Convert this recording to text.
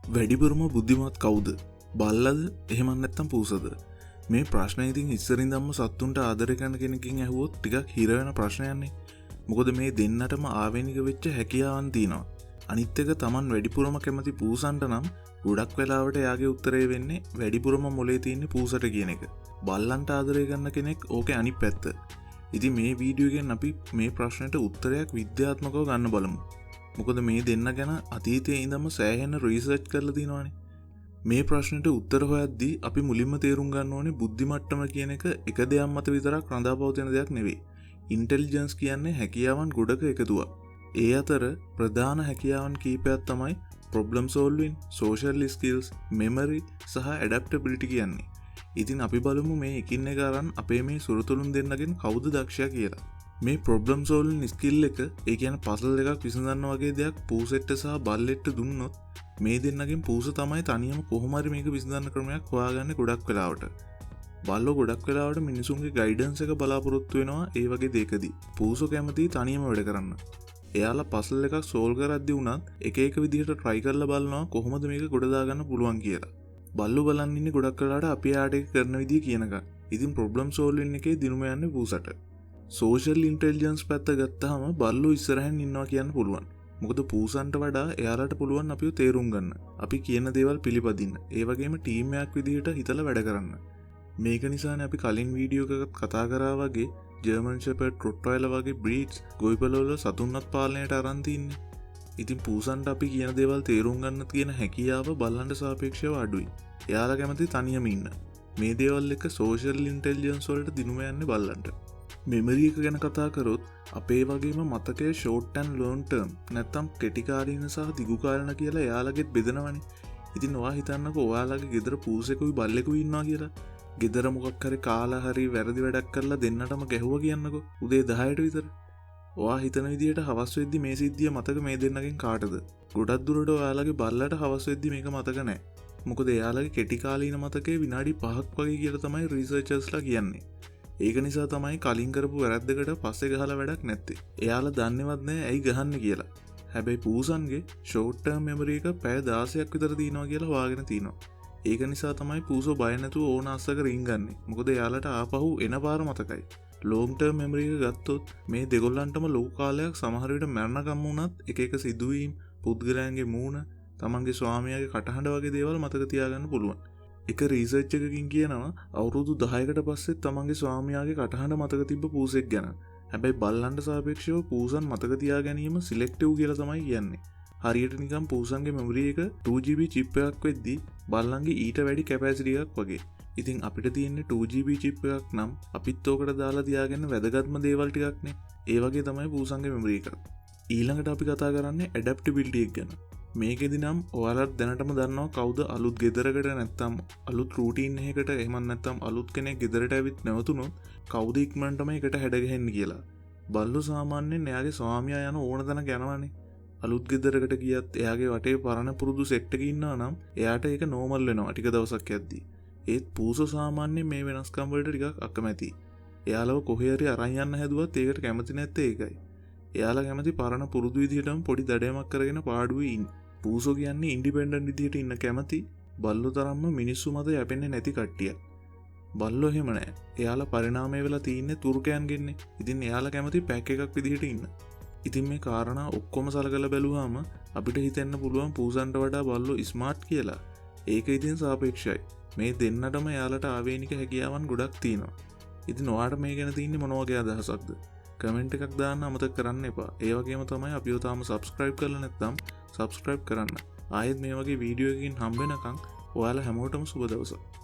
වැඩිපුරම බුද්ධිමත් කවුද? බල්ලද එහෙම නැත්නම් පූසද? මේ ප්‍රශ්නේ ඉතින් ඉස්සරින් ධම්ම සත්තුන්ට ආදරය කරන කෙනකින් ඇහුවොත් ටිකක් හිර වෙන ප්‍රශ්නයක්නේ. මොකද මේ දෙන්නටම ආවේනික වෙච්ච හැකියාවන් තියෙනවා. අනිත් එක Taman වැඩිපුරම කැමති පූසන්ට නම් ගොඩක් වෙලාවට එයාගේ උත්තරේ වෙන්නේ වැඩිපුරම මොලේ තියෙන පූසට කියන එක. බල්ලන්ට ආදරය කරන කෙනෙක් ඕකේ අනිත් පැත්ත. ඉතින් මේ වීඩියෝ එකෙන් අපි මේ ප්‍රශ්නෙට උත්තරයක් විද්‍යාත්මකව ගන්න බලමු. මොකද මේ දෙන්න ගැන අතීතයේ ඉඳන්ම සෑහෙන රිසර්ච් කරලා තියෙනවානේ. මේ ප්‍රශ්නෙට උත්තර හොයද්දී අපි මුලින්ම තේරුම් ගන්න ඕනේ බුද්ධි මට්ටම කියන එක එක දෙයක් මත විතරක් රඳාපවතින දෙයක් නෙවෙයි. ඉන්ටෙලිජන්ස් කියන්නේ හැකියාවන් ගොඩක එකතුවක්. ඒ අතර ප්‍රධාන හැකියාවන් කීපයක් තමයි ප්‍රොබ්ලම් සෝල්වින්, සෝෂල් ස්කිල්ස්, මෙමරි සහ ඇඩැප්ටබිලිටි කියන්නේ. ඉතින් අපි බලමු මේ එකින් එක අරන් අපේ මේ සුරතුළුන් දෙන්නගෙන් කවුද දක්ෂයා කියලා. මේ ප්‍රොබ්ලම් සෝල්වින් ස්කිල් එක, ඒ කියන්නේ පසල් එකක් විසඳන්න වගේ දෙයක් පූසෙට්ට සහ බල්ලෙට්ට දුන්නොත් මේ දෙන්නගෙන් පූස තමයි තනියම කොහොම හරි මේක විසඳන්න ක්‍රමයක් හොයාගන්නේ ගොඩක් වෙලාවට. බල්ලෝ ගොඩක් වෙලාවට මිනිසුන්ගේ ගයිඩන්ස් එක බලාපොරොත්තු වෙනවා ඒ වගේ දෙයකදී. පූසෝ කැමති තනියම වැඩ කරන්න. එයාලා පසල් එකක් සෝල්ව් කරද්දී වුණත් එක එක විදිහට try කරලා බලනවා කොහොමද මේක ගොඩ දාගන්න පුළුවන් කියලා. බල්ලෝ බලන් ඉන්නේ ගොඩක් වෙලාවට අපි යාට ඒක කරන විදිහ කියනකම්. ඉතින් ප්‍රොබ්ලම් සෝල්වින් එකේ දිනුම යන්නේ පූසට. සෝෂල් ඉන්ටෙලිජන්ස් පැත්ත ගත්තාම බල්ලෝ ඉස්සරහින් ඉන්නවා කියන්න පුළුවන්. මොකද පූසන්ට වඩා එයාලට පුළුවන් අපිව තේරුම් ගන්න. අපි කියන දේවල් පිළිපදින්න. ඒ වගේම ටීම් එකක් විදිහට හිතලා වැඩ කරන්න. මේක නිසානේ අපි කලින් වීඩියෝ එකක කතා කරා වගේ ජර්මන් ෂෙපර්ඩ්, රොට්වයිලර් වගේ බ්‍රීඩ්ස් ගොවිපළවල සතුන්වත් පාලනයට අරන් තින්නේ. ඉතින් පූසන්ට අපි කියන දේවල් තේරුම් ගන්න තියෙන හැකියාව බල්ලන්ට සාපේක්ෂව අඩුයි. එයාලා කැමති තනියම ඉන්න. මේ දේවල් එක සෝෂල් ඉන්ටෙලිජන්ස් වලට දිනුම යන්නේ බල්ලන්ට. මෙමරි එක ගැන කතා කරොත් අපේ වගේම මතකයේ ෂෝට් ඇන්ඩ් ලොන්ග් ටර්ම් නැත්තම් කෙටිකාලීන සහ දිගුකාලීන කියලා එයාලගෙත් බෙදනවනේ. ඉතින් ඔයා හිතන්නකෝ ඔයාලගේ ගෙදර පූසෙකුයි බල්ලෙකුයි ඉන්නවා කියලා. ගෙදර මොකක් හරි කාලා හරි වැරදි වැඩක් කරලා දෙන්නටම ගැහුවා කියන්නකෝ උදේ 10ට විතර. ඔයා හිතන විදිහට හවස් වෙද්දි මේ සිද්ධිය මතක මේ දෙන්නගෙන් කාටද? ගොඩක් දුරට ඔයාලගේ බල්ලට හවස් වෙද්දි මේක මතක නැහැ. මොකද එයාලගේ කෙටිකාලීන මතකයේ විනාඩි 5ක් වගේ කියලා තමයි රිසර්චර්ස්ලා කියන්නේ. ඒක නිසා තමයි කලින් කරපු වැරද්දකට පස්සේ ගහලා වැඩක් නැත්තේ. එයාලා දන්නේවත් නැහැ ඇයි ගහන්නේ කියලා. හැබැයි පූසන්ගේ ෂෝට් ටර්ම් මෙමරි එක පැය 16ක් විතර තියෙනවා කියලා හොයාගෙන තිනවා. ඒක නිසා තමයි පූසෝ බය නැතුව ඕන අස්සක රින්ගන්නේ. මොකද එයාලට ආපහු එන පාර මතකයි. ලොන්ග් ටර්ම් මෙමරි එක ගත්තොත් මේ දෙගොල්ලන්ටම ලොකු කාලයක් සමහර විට මරණකම් වුණත් එක එක සිදුවීම්, පුද්ගලයන්ගේ මූණ, තමන්ගේ ස්වාමියාගේ කටහඬ වගේ දේවල් මතක තියාගන්න පුළුවන්. එක රීසර්ච් එකකින් කියනවා අවුරුදු 10කට පස්සේ තමන්ගේ ස්වාමියාගේ කටහඬ මතක තිබ්බ පූසෙක් ගැන. හැබැයි බල්ලන්ට සාපේක්ෂව පූසන් මතක තියා ගැනීම සිලෙක්ටිව් කියලා තමයි කියන්නේ. හරියට නිකන් පූසන්ගේ මෙමරි එක 2GB චිප් එකක් වෙද්දී බල්ලන්ගේ ඊට වැඩි කැපැසිටි එකක් වගේ. ඉතින් අපිට තියෙන්නේ 2GB චිප් එකක් නම් අපිත් ඕකට දාලා තියාගන්න වැදගත්ම දේවල් ටිකක්නේ. ඒ වගේ තමයි පූසන්ගේ මෙමරි එක. ඊළඟට අපි කතා කරන්නේ ඇඩැප්ටිබිලිටි එක ගැන. මේකෙදි නම් ඔයාලත් දැනටම දන්නවා කවුද අලුත් ගෙදරකට නැත්තම් අලුත් රූටීන් එකකට එහෙම නැත්තම් අලුත් කෙනෙක් ගෙදරට ඇවිත් නැවතුනොත් කවුද ඉක්මනටම එකට හැඩගැහෙන්නේ කියලා. බල්ලෝ සාමාන්‍යයෙන් එයාගේ ස්වාමියා යන ඕන තැනක යනවානේ. අලුත් ගෙදරකට ගියත් එයාගේ වටේ පරණ පුරුදු සෙට් එකක ඉන්නවා නම් එයාට ඒක නෝමල් වෙනවා ටික දවසක් යද්දී. ඒත් පූසෝ සාමාන්‍යයෙන් මේ වෙනස්කම් වලට ටිකක් අකමැතියි. එයාලව කොහේ හරි අරන් යන්න හැදුවත් ඒකට කැමති නැත්තේ ඒකයි. එයාලා කැමති පරණ පුරුදු විදිහටම පොඩි දඩයමක් කරගෙන පාඩුවේ ඉන්න. පූසෝ කියන්නේ ඉන්ඩිපෙන්ඩන්ට් විදිහට ඉන්න කැමති බල්ලෝ තරම්ම මිනිස්සු මත යැපෙන්නේ නැති කට්ටියක්. බල්ලෝ එහෙම නැහැ. එයාලා පරිණාමය වෙලා තින්නේ තුර්කයන්ගෙන්නේ. ඉතින් එයාලා කැමති පැක් එකක් විදිහට ඉන්න. ඉතින් මේ කාරණා ඔක්කොම සලකලා බැලුවාම අපිට හිතෙන්න පුළුවන් පූසන්ට වඩා බල්ලෝ ස්මාර්ට් කියලා. ඒක ඉතින් සාපේක්ෂයි. මේ දෙන්නටම එයාලට ආවේනික හැකියාවන් ගොඩක් තියෙනවා. ඉතින් ඔයාට මේ ගැන තියෙන්නේ මොන වගේ අදහසක්ද? කමෙන්ට් එකක් දාන්න අමතක කරන්න එපා. ඒ වගේම තමයි අපිව තාම subscribe කරලා නැත්නම් subscribe කරන්න. ආයෙත් මේ වගේ වීඩියෝ එකකින් හම්බ වෙනකන් ඔයාලා හැමෝටම සුබ දවසක්.